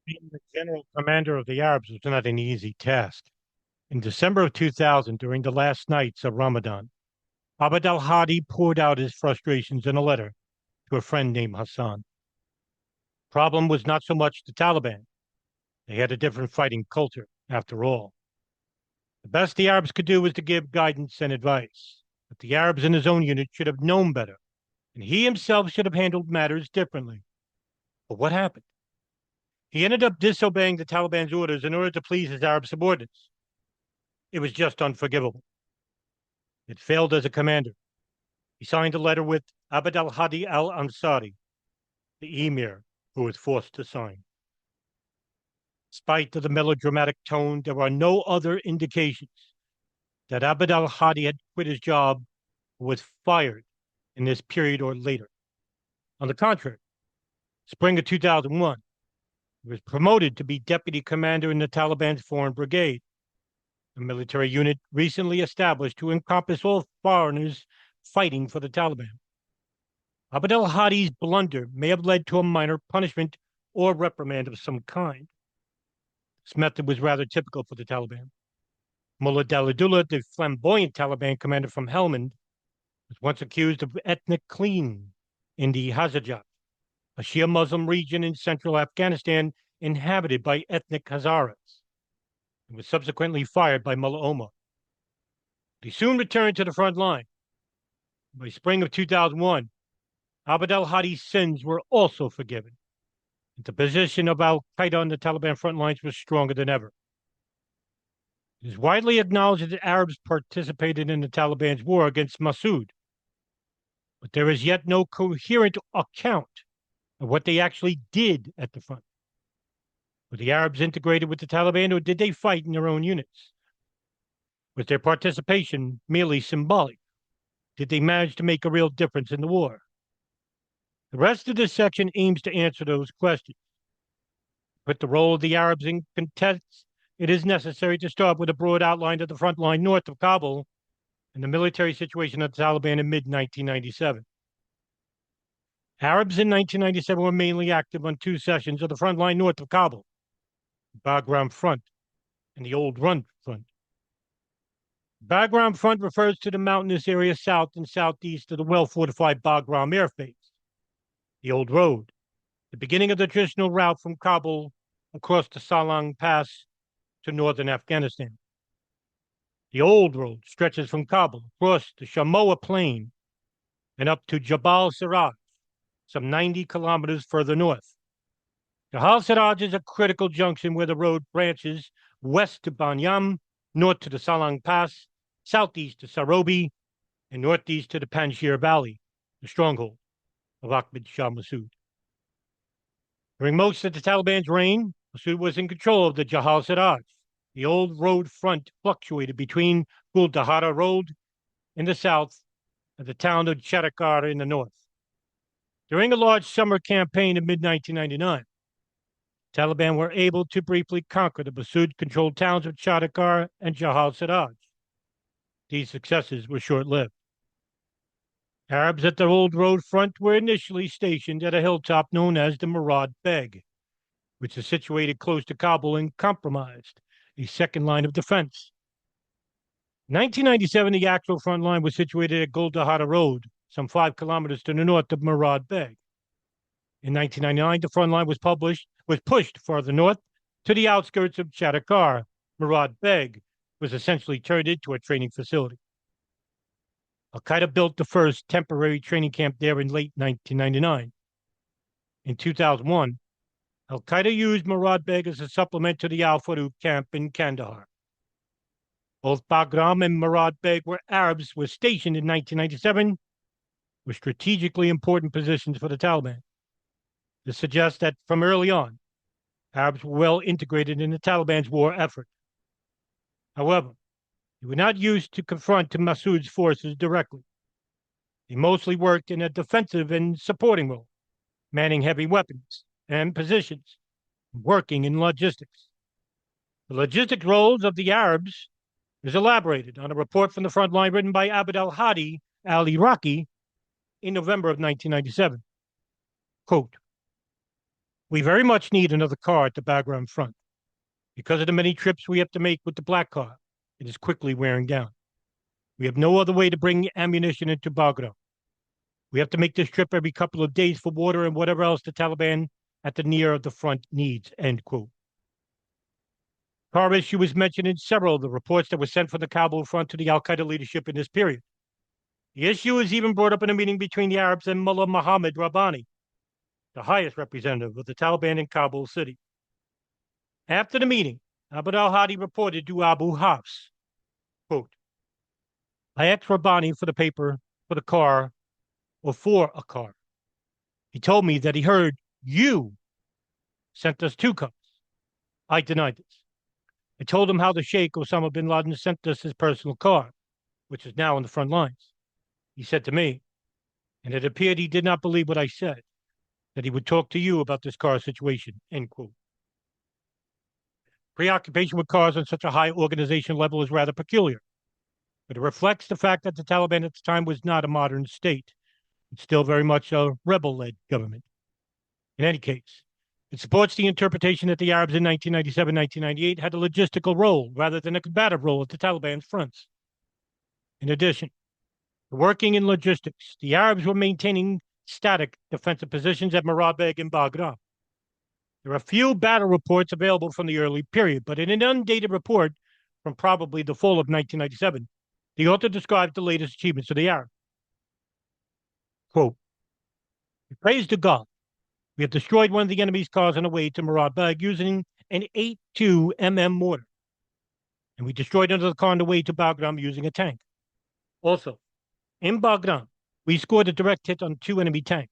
Being the general commander of the Arabs was not an easy task. In December of 2000, during the last nights of Ramadan, Abd al-Hadi poured out his frustrations in a letter to a friend named Hassan. Problem was not so much the Taliban. They had a different fighting culture, after all. The best the Arabs could do was to give guidance and advice. But the Arabs in his own unit should have known better, and he himself should have handled matters differently. But what happened? He ended up disobeying the Taliban's orders in order to please his Arab subordinates. It was just unforgivable. It failed as a commander. He signed a letter with Abd al-Hadi al-Ansari, the emir, who was forced to sign. Despite the melodramatic tone, there are no other indications that Abd al-Hadi had quit his job or was fired in this period or later. On the contrary, spring of 2001, he was promoted to be deputy commander in the Taliban's Foreign Brigade, a military unit recently established to encompass all foreigners fighting for the Taliban. Abd al-Hadi's blunder may have led to a minor punishment or reprimand of some kind. This method was rather typical for the Taliban. Mullah Daladullah, the flamboyant Taliban commander from Helmand, was once accused of ethnic cleansing in the Hazarajat, a Shia Muslim region in central Afghanistan inhabited by ethnic Hazaras, and was subsequently fired by Mullah Omar. He soon returned to the front line. By spring of 2001, Abd al-Hadi's sins were also forgiven. The position of al-Qaeda on the Taliban front lines was stronger than ever. It is widely acknowledged that Arabs participated in the Taliban's war against Massoud, but there is yet no coherent account of what they actually did at the front. Were the Arabs integrated with the Taliban, or did they fight in their own units? Was their participation merely symbolic? Did they manage to make a real difference in the war? The rest of this section aims to answer those questions. To put the role of the Arabs in context, it is necessary to start with a broad outline of the front line north of Kabul and the military situation of the Taliban in mid-1997. Arabs in 1997 were mainly active on two sections of the front line north of Kabul, the Bagram Front and the Old Run Front. The Bagram Front refers to the mountainous area south and southeast of the well-fortified Bagram Airfield, the Old Road, the beginning of the traditional route from Kabul across the Salang Pass to northern Afghanistan. The Old Road stretches from Kabul across the Shamoa Plain and up to Jabal Siraj, some 90 kilometers further north. Jabal Siraj is a critical junction where the road branches west to Banyam, north to the Salang Pass, southeast to Sarobi, and northeast to the Panjshir Valley, the stronghold of Ahmad Shah Massoud. During most of the Taliban's reign, Massoud was in control of the Jabal Siraj. The old road front fluctuated between Gul Dahara Road in the south and the town of Charakar in the north. During a large summer campaign in mid-1999, Taliban were able to briefly conquer the Massoud-controlled towns of Charakar and Jabal Siraj. These successes were short-lived. Arabs at the old road front were initially stationed at a hilltop known as the Murad Beg, which is situated close to Kabul and compromised a second line of defense. In 1997, the actual front line was situated at Gul Dahara Road, some 5 kilometers to the north of Murad Beg. In 1999, the front line was pushed farther north to the outskirts of Charakar. Murad Beg was essentially turned into a training facility. Al-Qaeda built the first temporary training camp there in late 1999. In 2001, Al-Qaeda used Murad Beg as a supplement to the Al-Farouk camp in Kandahar. Both Bagram and Murad Beg, where Arabs were stationed in 1997, were strategically important positions for the Taliban. This suggests that from early on, Arabs were well integrated in the Taliban's war effort. However, they were not used to confront Massoud's forces directly. They mostly worked in a defensive and supporting role, manning heavy weapons and positions, working in logistics. The logistic roles of the Arabs is elaborated on a report from the front line written by Abd al-Hadi al-Iraqi in November of 1997. Quote, We very much need another car at the Bagram front. Because of the many trips we have to make with the black car, it is quickly wearing down. We have no other way to bring ammunition into Bagram. We have to make this trip every couple of days for water and whatever else the Taliban at the near of the front needs, end quote. Car issue was mentioned in several of the reports that were sent from the Kabul front to the al-Qaeda leadership in this period. The issue is even brought up in a meeting between the Arabs and Mullah Muhammad Rabbani, the highest representative of the Taliban in Kabul city. After the meeting, Abd al-Hadi reported to Abu Hafs, quote, I asked Rabbani for the paper, for the car, or for a car. He told me that he heard you sent us 2 cars. I denied this. I told him how the Sheikh Osama bin Laden sent us his personal car, which is now on the front lines. He said to me, and it appeared he did not believe what I said, that he would talk to you about this car situation, end quote. Preoccupation with cars on such a high organization level is rather peculiar, but it reflects the fact that the Taliban at the time was not a modern state. It's still very much a rebel-led government. In any case, it supports the interpretation that the Arabs in 1997-1998 had a logistical role rather than a combative role at the Taliban's fronts. In addition, working in logistics, the Arabs were maintaining static defensive positions at Murad Beg and Bagram. There are few battle reports available from the early period, but in an undated report from probably the fall of 1997, the author describes the latest achievements of the Arabs. Quote, praise to God, we have destroyed one of the enemy's cars on the way to Murad Beg using an 8.2 mm mortar, and we destroyed another car on the way to Bagram using a tank. Also, in Bagram, we scored a direct hit on 2 enemy tanks.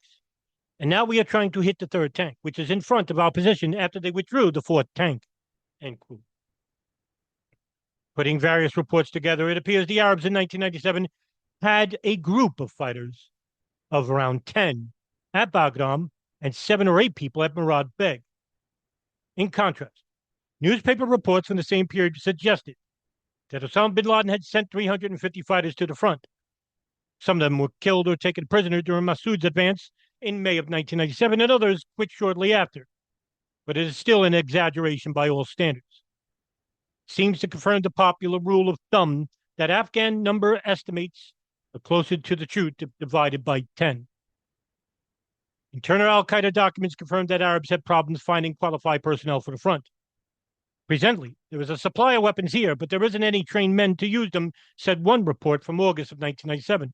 And now we are trying to hit the 3rd tank, which is in front of our position after they withdrew the 4th tank. End quote. Putting various reports together, it appears the Arabs in 1997 had a group of fighters of around 10 at Bagram and 7 or 8 people at Murad Beg. In contrast, newspaper reports from the same period suggested that Osama bin Laden had sent 350 fighters to the front. Some of them were killed or taken prisoner during Massoud's advance in May of 1997, and others quit shortly after. But it is still an exaggeration by all standards. It seems to confirm the popular rule of thumb that Afghan number estimates are closer to the truth if divided by 10. Internal al-Qaeda documents confirm that Arabs had problems finding qualified personnel for the front. Presently, there is a supply of weapons here, but there isn't any trained men to use them, said one report from August of 1997.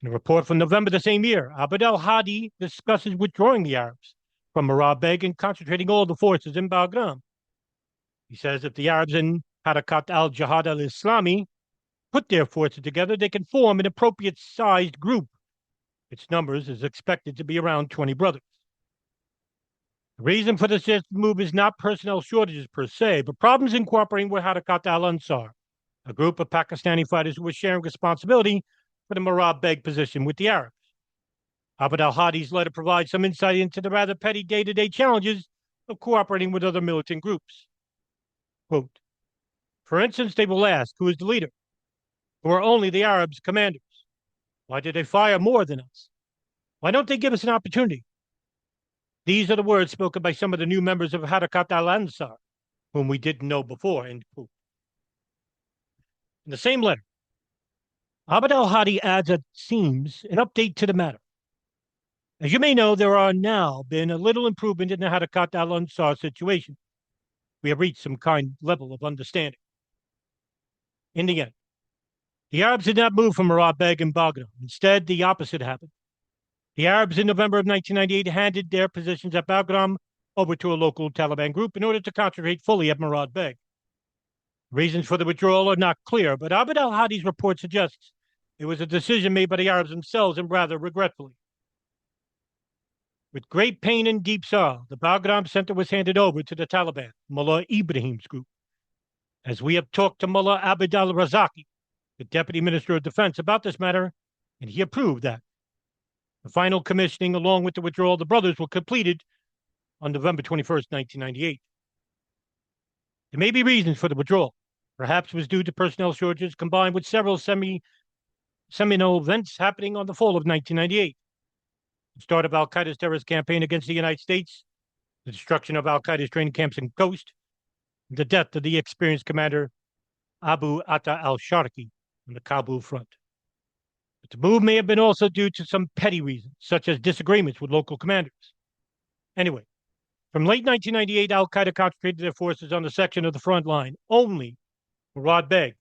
In a report from November the same year, Abd al-Hadi discusses withdrawing the Arabs from Murad Beg and concentrating all the forces in Bagram. He says if the Arabs in Harakat al-Jihad al-Islami put their forces together, they can form an appropriate-sized group. Its numbers is expected to be around 20 brothers. The reason for this move is not personnel shortages per se, but problems in cooperating with Harakat al-Ansar, a group of Pakistani fighters who were sharing responsibility for the Murad Beg position with the Arabs. Abd al-Hadi's letter provides some insight into the rather petty day-to-day challenges of cooperating with other militant groups. Quote, for instance, they will ask, who is the leader? Who are only the Arabs' commanders? Why did they fire more than us? Why don't they give us an opportunity? These are the words spoken by some of the new members of Harakat al-Ansar, whom we didn't know before, end quote. In the same letter, Abd al-Hadi adds, it seems, an update to the matter. As you may know, there are now been a little improvement in the Harakat al-Ansar situation. We have reached some kind level of understanding. In the end, the Arabs did not move from Murad Beg and Bagram. Instead, the opposite happened. The Arabs in November of 1998 handed their positions at Bagram over to a local Taliban group in order to concentrate fully at Murad Beg. Reasons for the withdrawal are not clear, but Abd al-Hadi's report suggests it was a decision made by the Arabs themselves and rather regretfully. With great pain and deep sorrow, the Bagram center was handed over to the Taliban, Mullah Ibrahim's group. As we have talked to Mullah Abd al-Razaki, the Deputy Minister of Defense, about this matter, and he approved that. The final commissioning, along with the withdrawal of the brothers, were completed on November 21st, 1998. There may be reasons for the withdrawal. Perhaps it was due to personnel shortages combined with several seminal events happening on the fall of 1998. The start of al-Qaeda's terrorist campaign against the United States the destruction of al-Qaeda's training camps in Khost, and the death of the experienced commander Abu Atta al-Sharqi on the Kabul front. But the move may have been also due to some petty reasons, such as disagreements with local commanders. Anyway, from late 1998, al-Qaeda concentrated their forces on the section of the front line, only Murad Beg,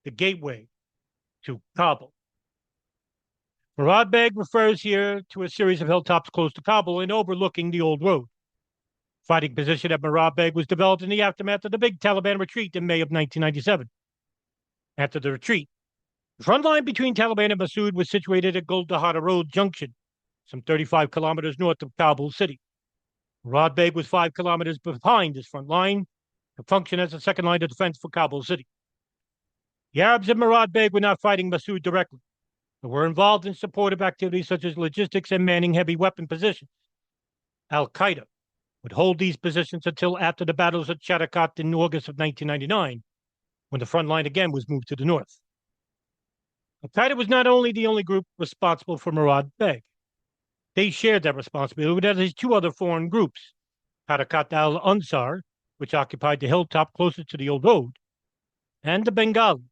the gateway to Kabul. Murad Beg refers here to a series of hilltops close to Kabul and overlooking the old road. Fighting position at Murad Beg was developed in the aftermath of the big Taliban retreat in May of 1997. After the retreat, the front line between Taliban and Massoud was situated at Goldahara Road Junction, some 35 kilometers north of Kabul city. Murad Beg was 5 kilometers behind this front line to function as a second line of defense for Kabul city. The Arabs at Murad Beg were not fighting Massoud directly, but were involved in supportive activities such as logistics and manning heavy weapon positions. Al-Qaeda would hold these positions until after the battles at Charakat in August of 1999, when the front line again was moved to the north. Al-Qaeda was not only the only group responsible for Murad Beg. They shared that responsibility with at least two other foreign groups, Harakat al-Ansar, which occupied the hilltop closest to the old road, and the Bengalis,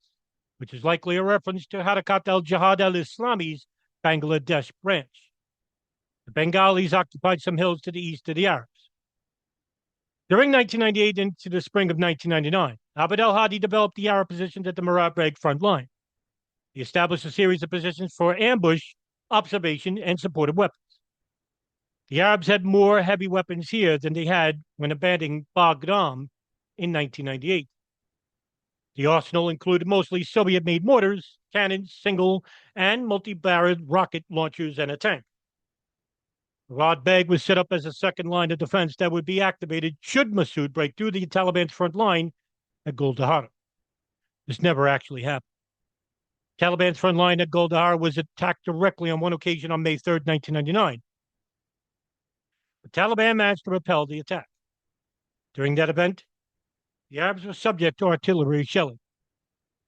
which is likely a reference to Harakat al-Jihad al-Islami's Bangladesh branch. The Bengalis occupied some hills to the east of the Arabs. During 1998 into the spring of 1999, Abd al-Hadi developed the Arab positions at the Murad Beg front line. He established a series of positions for ambush, observation, and supportive weapons. The Arabs had more heavy weapons here than they had when abandoning Bagram in 1998. The arsenal included mostly Soviet-made mortars, cannons, single and multi-barreled rocket launchers, and a tank. Murad Beg was set up as a second line of defense that would be activated should Massoud break through the Taliban's front line at Goldahara. This never actually happened. Taliban's front line at Goldahara was attacked directly on one occasion on May 3rd, 1999. The Taliban managed to repel the attack. During that event, the Arabs were subject to artillery shelling.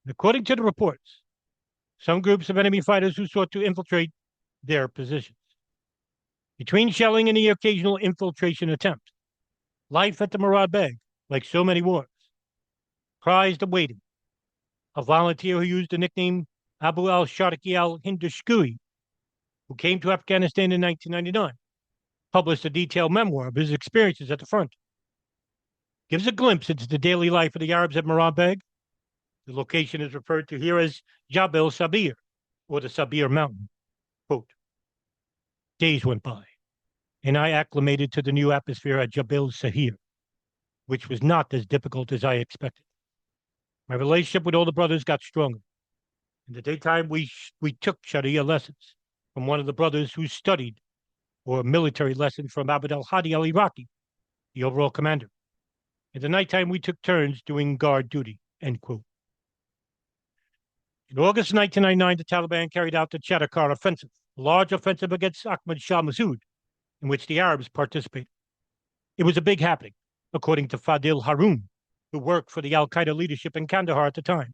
And according to the reports, some groups of enemy fighters who sought to infiltrate their positions. Between shelling and the occasional infiltration attempt, life at the Murad Beg, like so many wars, prized awaiting. A volunteer who used the nickname Abu al-Sharqi al-Hindushkui, who came to Afghanistan in 1999, published a detailed memoir of his experiences at the front. Gives a glimpse into the daily life of the Arabs at Murad Beg. The location is referred to here as Jabal Sabir, or the Sabir Mountain. Quote, days went by, and I acclimated to the new atmosphere at Jabal Sahir, which was not as difficult as I expected. My relationship with all the brothers got stronger. In the daytime, we took Sharia lessons from one of the brothers who studied, or military lessons from Abd al-Hadi al-Iraqi, the overall commander. In the nighttime, we took turns doing guard duty, end quote. In August 1999, the Taliban carried out the Charakat offensive, a large offensive against Ahmad Shah Massoud, in which the Arabs participated. It was a big happening, according to Fadil Haroun, who worked for the al-Qaeda leadership in Kandahar at the time.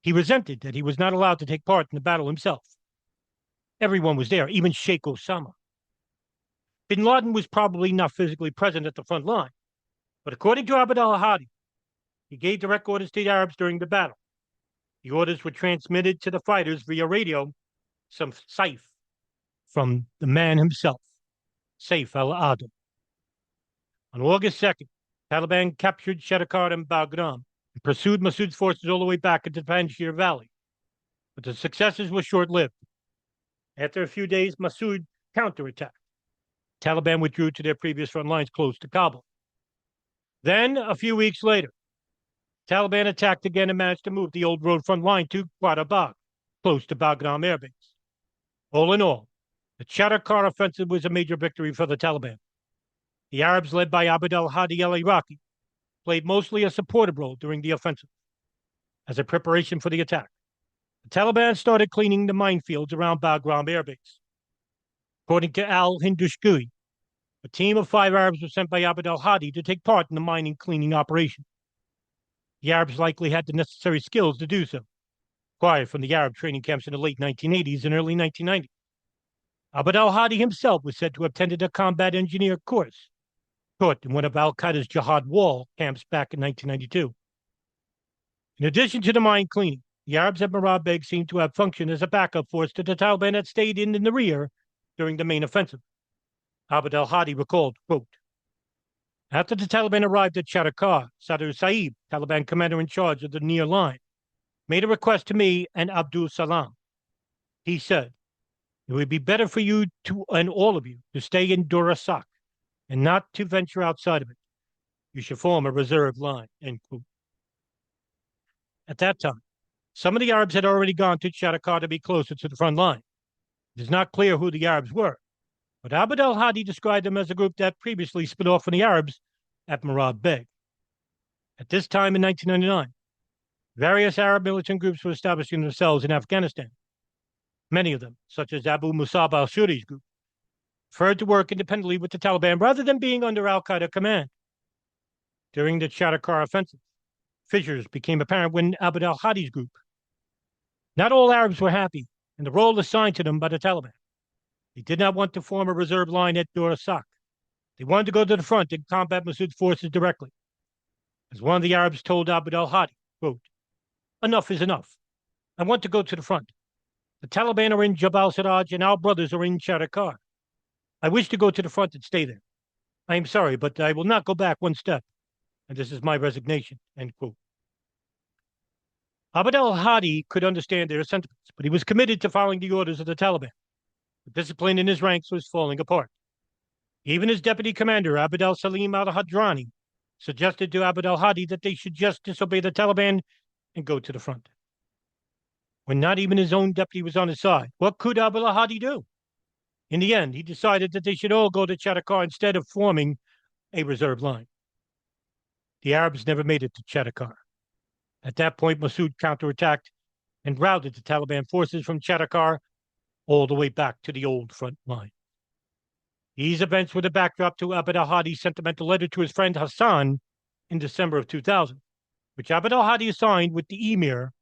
He resented that he was not allowed to take part in the battle himself. Everyone was there, even Sheikh Osama. Bin Laden was probably not physically present at the front line, but according to Abd al-Hadi, he gave direct orders to the Arabs during the battle. The orders were transmitted to the fighters via radio, some Saif, from the man himself, Saif al-Adam. On August 2nd, Taliban captured Charakat and Bagram and pursued Massoud's forces all the way back into the Panjshir Valley. But the successes were short-lived. After a few days, Massoud counterattacked. Taliban withdrew to their previous front lines close to Kabul. Then, a few weeks later, Taliban attacked again and managed to move the old road front line to Qa'ida, close to Bagram Air Base. All in all, the Charakat offensive was a major victory for the Taliban. The Arabs, led by Abd al-Hadi al-Iraqi, played mostly a supportive role during the offensive. As a preparation for the attack, the Taliban started cleaning the minefields around Bagram Air Base. According to al-Hindushkui, a team of 5 Arabs was sent by Abd al-Hadi to take part in the mining cleaning operation. The Arabs likely had the necessary skills to do so, acquired from the Arab training camps in the late 1980s and early 1990s. Abd al-Hadi himself was said to have attended a combat engineer course caught in one of al-Qaeda's Jihad Wall camps back in 1992. In addition to the mine cleaning, the Arabs at Murad Beg seemed to have functioned as a backup force to the Taliban that stayed in the rear during the main offensive. Abd al-Hadi recalled, quote, after the Taliban arrived at Chattakar, Sadr Saib, Taliban commander in charge of the near line, made a request to me and Abdul Salam. He said, it would be better for you to, and all of you, to stay in Durasak and not to venture outside of it. You should form a reserve line, end quote. At that time, some of the Arabs had already gone to Chattakar to be closer to the front line. It is not clear who the Arabs were, but Abd al-Hadi described them as a group that previously split off from the Arabs at Murad Beg. At this time in 1999, various Arab militant groups were establishing themselves in Afghanistan. Many of them, such as Abu Musab al-Shuri's group, preferred to work independently with the Taliban rather than being under al-Qaeda command. During the Chattakar offensive, fissures became apparent when Abd al-Hadi's group. Not all Arabs were happy in the role assigned to them by the Taliban. They did not want to form a reserve line at Durasak. They wanted to go to the front and combat Massoud's forces directly. As one of the Arabs told Abd al-Hadi, quote, enough is enough. I want to go to the front. The Taliban are in Jabal Siraj and our brothers are in Chattakar. I wish to go to the front and stay there. I am sorry, but I will not go back one step. And this is my resignation, end quote. Abd al-Hadi could understand their sentiments, but he was committed to following the orders of the Taliban. The discipline in his ranks was falling apart. Even his deputy commander, Abd al-Salim al-Hadrani, suggested to Abd al-Hadi that they should just disobey the Taliban and go to the front. When not even his own deputy was on his side, what could Abd al-Hadi do? In the end, he decided that they should all go to Chattakar instead of forming a reserve line. The Arabs never made it to Chattakar. At that point, Massoud counterattacked and routed the Taliban forces from Chattakar all the way back to the old front line. These events were the backdrop to Abd al-Hadi's sentimental letter to his friend Hassan in December of 2000, which Abd al-Hadi signed with the emir,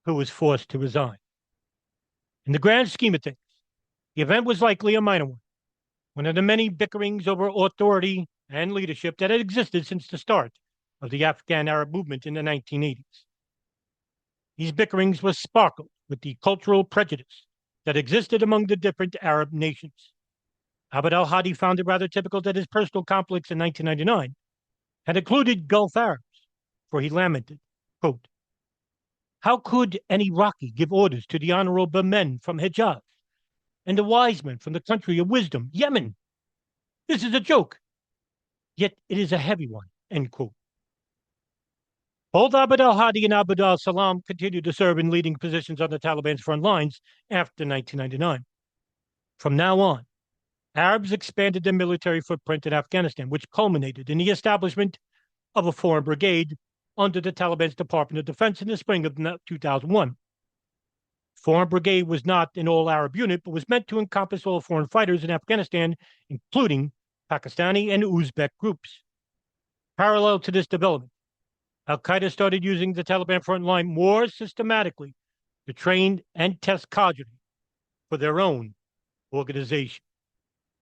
who was forced to resign. In the grand scheme of things, the event was likely a minor one of the many bickerings over authority and leadership that had existed since the start of the Afghan Arab movement in the 1980s. These bickerings were sparkled with the cultural prejudice that existed among the different Arab nations. Abd al-Hadi found it rather typical that his personal conflicts in 1999 had included Gulf Arabs, for he lamented, quote, how could an Iraqi give orders to the honorable men from Hijaz and the wise men from the country of wisdom, Yemen? This is a joke, yet it is a heavy one, end quote. Both Abd al-Hadi and Abd al-Salam continued to serve in leading positions on the Taliban's front lines after 1999. From now on, Arabs expanded their military footprint in Afghanistan, which culminated in the establishment of a foreign brigade under the Taliban's Department of Defense in the spring of 2001. Foreign brigade was not an all-Arab unit, but was meant to encompass all foreign fighters in Afghanistan, including Pakistani and Uzbek groups. Parallel to this development, al-Qaeda started using the Taliban front line more systematically to train and test cadre for their own organization.